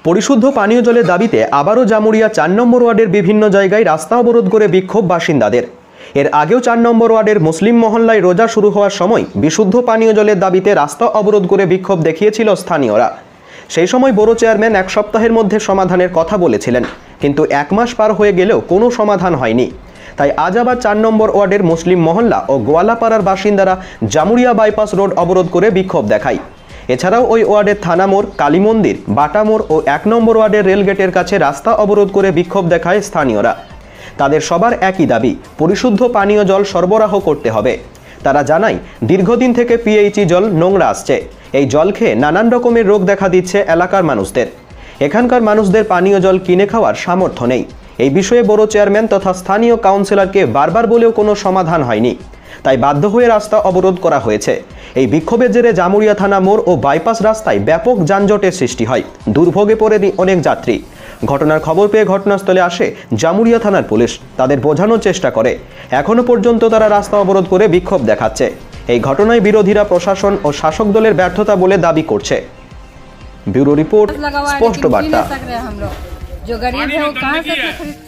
পরিশুদ্ধ পানীয় জলের দাবিতে আবারও জামুরিয়া ৪ নম্বর ওয়ার্ডের বিভিন্ন জায়গায় রাস্তা অবরোধ করে বিক্ষোভ বাসিন্দাদের। এর আগেও ৪ নম্বর ওয়ার্ডের মুসলিম মহল্লায় রোজা শুরু হওয়ার সময় বিশুদ্ধ পানীয় জলের দাবিতে রাস্তা অবরোধ করে বিক্ষোভ দেখিয়েছিল স্থানীয়রা। সেই সময় বড় চেয়ারম্যান ১ সপ্তাহের মধ্যে সমাধানের কথা বলেছিলেন, কিন্তু ১ মাস পার হয়ে গেলেও কোনো সমাধান হয়নি। তাই আজ আবার ৪ নম্বর ওয়ার্ডের মুসলিম মহল্লা ও গোয়ালাপাড়ার বাসিন্দারা জামুরিয়া বাইপাস রোড অবরোধ করে বিক্ষোভ দেখায়। এছাড়াও ওই ওয়ার্ডের থানামোড়, কালী মন্দির, বাটামোড় ও ১ নম্বর ওয়ার্ডের রেলগেটের কাছে রাস্তা অবরোধ করে বিক্ষোভ দেখায় স্থানীয়রা। তাদের সবার একই দাবি, পরিশুদ্ধ পানীয় জল সরবরাহ করতে হবে। তারা জানায়, দীর্ঘদিন থেকে পিএইচই জল নোংরা আসছে। এই জল খেয়ে নানান রকমের রোগ দেখা দিচ্ছে এলাকার মানুষদের। এখানকার মানুষদের পানীয় জল কিনে খাওয়ার সামর্থ্য নেই। এই বিষয়ে বড় চেয়ারম্যান তথা স্থানীয় কাউন্সিলরকে বারবার বলেও কোনো সমাধান হয়নি। তাই বাধ্য হয়ে রাস্তা অবরোধ করা হয়েছে। এই বিক্ষোভের জেরে জামুরিয়া থানা মোড় ও বাইপাস রাস্তায় ব্যাপক যানজটের সৃষ্টি হয়। দুর্ভোগে পড়ে অনেক যাত্রী। ঘটনার খবর পেয়ে ঘটনাস্থলে আসে জামুরিয়া থানার পুলিশ। তাদের বোঝানোর চেষ্টা করে। এখনো পর্যন্ত তারা রাস্তা অবরোধ করে বিক্ষোভ দেখাচ্ছে। এই ঘটনায় বিরোধীরা প্রশাসন ও শাসক দলের ব্যর্থতা বলে দাবি করছে। ব্যুরো রিপোর্ট, স্পষ্ট বার্তা। जो गरीब है वो कहाँ से खरीद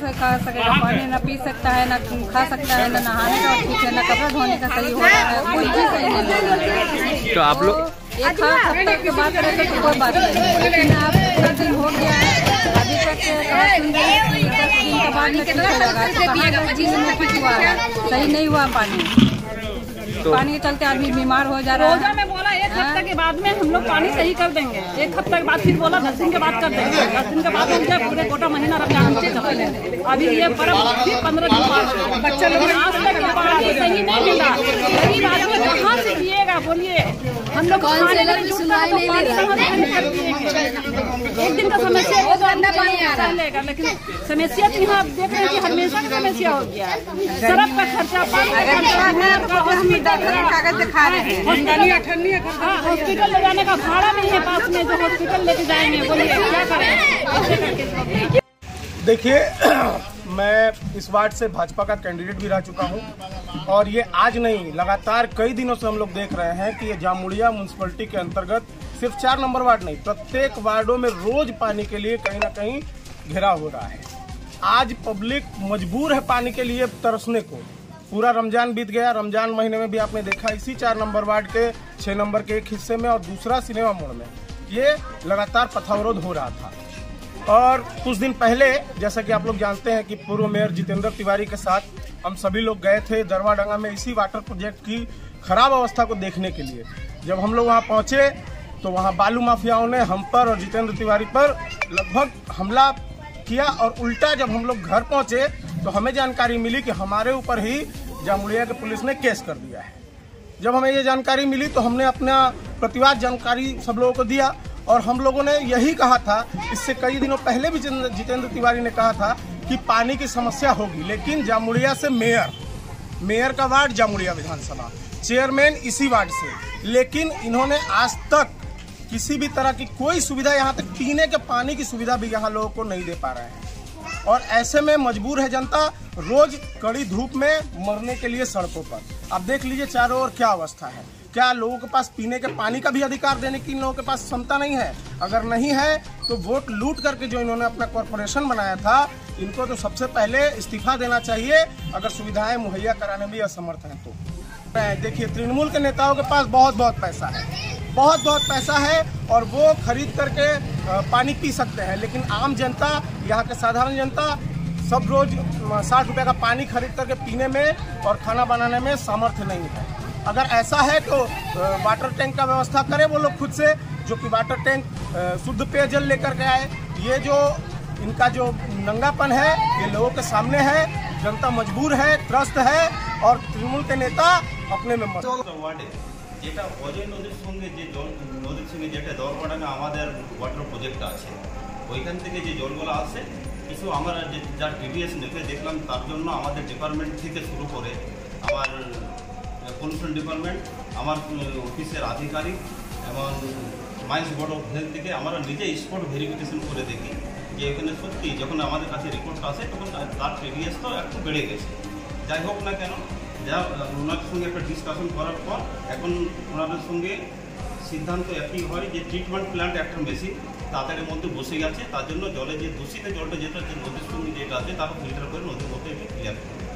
सकेगा? पानी ना पी सकता है, ना खा सकता है, ना नहाने का ठीक है, ना कपड़ा धोने का सही हो रहा है, कोई चीज सही नहीं हो रहा है। तो आप लोग एक हफ्ते के बाद रहते तो कोई बात नहीं, लेकिन अब 10 दिन हो गया है, अभी तक 10 दिन के बाद में ठीक होगा, सही नहीं हुआ पानी। पानी के चलते आदमी बीमार हो जा रहा है। रोजा में बोला 1 हफ्ते के बाद में हम लोग पानी सही कर देंगे। 1 हफ्ते के बाद फिर बोला 10 दिन के बाद कर देंगे। 10 दिन के बाद हम क्या पूरे गोटा महीना रमजान से चला लेंगे। अभी ये पर्व फिर 15 दिन बाद बच्चे लोग आज तक पानी सही नहीं मिला। गरीब आदमी कहाँ से पिएगा बोलिए? हम लोग सुनाई नहीं दे रहा। एक दिन का समस्या है तो अंदर पानी आ लेगा, लेकिन समस्या तो यहाँ देख रहे हैं कि हमेशा की समस्या हो गया है। सड़क का खर्चा, पानी का खर्चा, कागज दिखा रहे हैं, हॉस्पिटल ले जाने का भाड़ा नहीं है पास में, जो हॉस्पिटल लेके जाएंगे बोलिए क्या करें? देखिए, मैं इस वार्ड से भाजपा का कैंडिडेट भी रह चुका हूं और ये आज नहीं, लगातार कई दिनों से हम लोग देख रहे हैं कि ये जामुरिया म्यूनसिपलिटी के अंतर्गत सिर्फ 4 नंबर वार्ड नहीं, प्रत्येक वार्डों में रोज पानी के लिए कहीं ना कहीं घेराव हो रहा है। आज पब्लिक मजबूर है पानी के लिए तरसने को। पूरा रमजान बीत गया। रमजान महीने में भी आपने देखा इसी 4 नंबर वार्ड के 6 नंबर के एक हिस्से में और दूसरा सिनेमा मोड़ में ये लगातार पथावरोध हो रहा था। और कुछ दिन पहले, जैसा कि आप लोग जानते हैं कि पूर्व मेयर जितेंद्र तिवारी के साथ हम सभी लोग गए थे दरवाडंगा में इसी वाटर प्रोजेक्ट की खराब अवस्था को देखने के लिए। जब हम लोग वहाँ पहुँचे तो वहाँ बालू माफियाओं ने हम पर और जितेंद्र तिवारी पर लगभग हमला किया और उल्टा जब हम लोग घर पहुँचे तो हमें जानकारी मिली कि हमारे ऊपर ही जामुरिया के पुलिस ने केस कर दिया है। जब हमें ये जानकारी मिली तो हमने अपना प्रतिवाद जानकारी सब लोगों को दिया और हम लोगों ने यही कहा था, इससे कई दिनों पहले भी जितेंद्र तिवारी ने कहा था कि पानी की समस्या होगी, लेकिन जामुरिया से मेयर का वार्ड जामुरिया विधानसभा, चेयरमैन इसी वार्ड से, लेकिन इन्होंने आज तक किसी भी तरह की कोई सुविधा, यहाँ तक पीने के पानी की सुविधा भी यहाँ लोगों को नहीं दे पा रहे हैं। और ऐसे में मजबूर है जनता रोज कड़ी धूप में मरने के लिए सड़कों पर। अब देख लीजिए चारों ओर क्या अवस्था है। क्या लोगों के पास पीने के पानी का भी अधिकार देने की इन लोगों के पास क्षमता नहीं है? अगर नहीं है तो वोट लूट करके जो इन्होंने अपना कॉरपोरेशन बनाया था, इनको तो सबसे पहले इस्तीफा देना चाहिए अगर सुविधाएं मुहैया कराने में असमर्थ हैं तो। देखिए, तृणमूल के नेताओं के पास बहुत पैसा है, बहुत पैसा है और वो खरीद करके पानी पी सकते हैं, लेकिन आम जनता, यहाँ के साधारण जनता सब रोज 60 रुपये का पानी खरीद करके पीने में और खाना बनाने में सामर्थ्य नहीं है। अगर ऐसा है तो वाटर टैंक का व्यवस्था करें वो लोग खुद से, जो कि वाटर टैंक शुद्ध पेयजल लेकर के आए। ये जो इनका जो नंगापन है ये लोगों के सामने है। जनता मजबूर है, त्रस्त है और तृणमूल के नेता अपने में मस्त। যেটা অজয় নদীর সঙ্গে যেটা দরপাড়াঙ্গা আমাদের ওয়াটার প্রজেক্ট আছে, ওইখান থেকে যে জলগুলো আসে কিছু আমরা যা টিভিএস নেপে দেখলাম, তার জন্য আমাদের ডিপার্টমেন্ট থেকে শুরু করে আমার পলিউশন ডিপার্টমেন্ট, আমার অফিসের আধিকারিক এবং মাইন্স বোর্ড অফ হেলথ থেকে আমরা নিজে স্পট ভেরিফিকেশন করে দেখি যে এখানে সত্যি যখন আমাদের কাছে রিপোর্টটা আসে তখন তার টিভিএস তো একটু বেড়ে গেছে। যাই হোক না কেন, যা ওনাদের সঙ্গে একটা ডিসকাশন করার পর এখন ওনাদের সঙ্গে সিদ্ধান্ত একই হয় যে ট্রিটমেন্ট প্ল্যান্ট একটা বেশি তাড়াতাড়ির মধ্যে বসে গেছে, তার জন্য জলে যে দূষিত জলটা যেটা নদীর সঙ্গে যেটা আছে তাকে ফিল্টার করে নদীর মধ্যে ক্লিয়ার করে।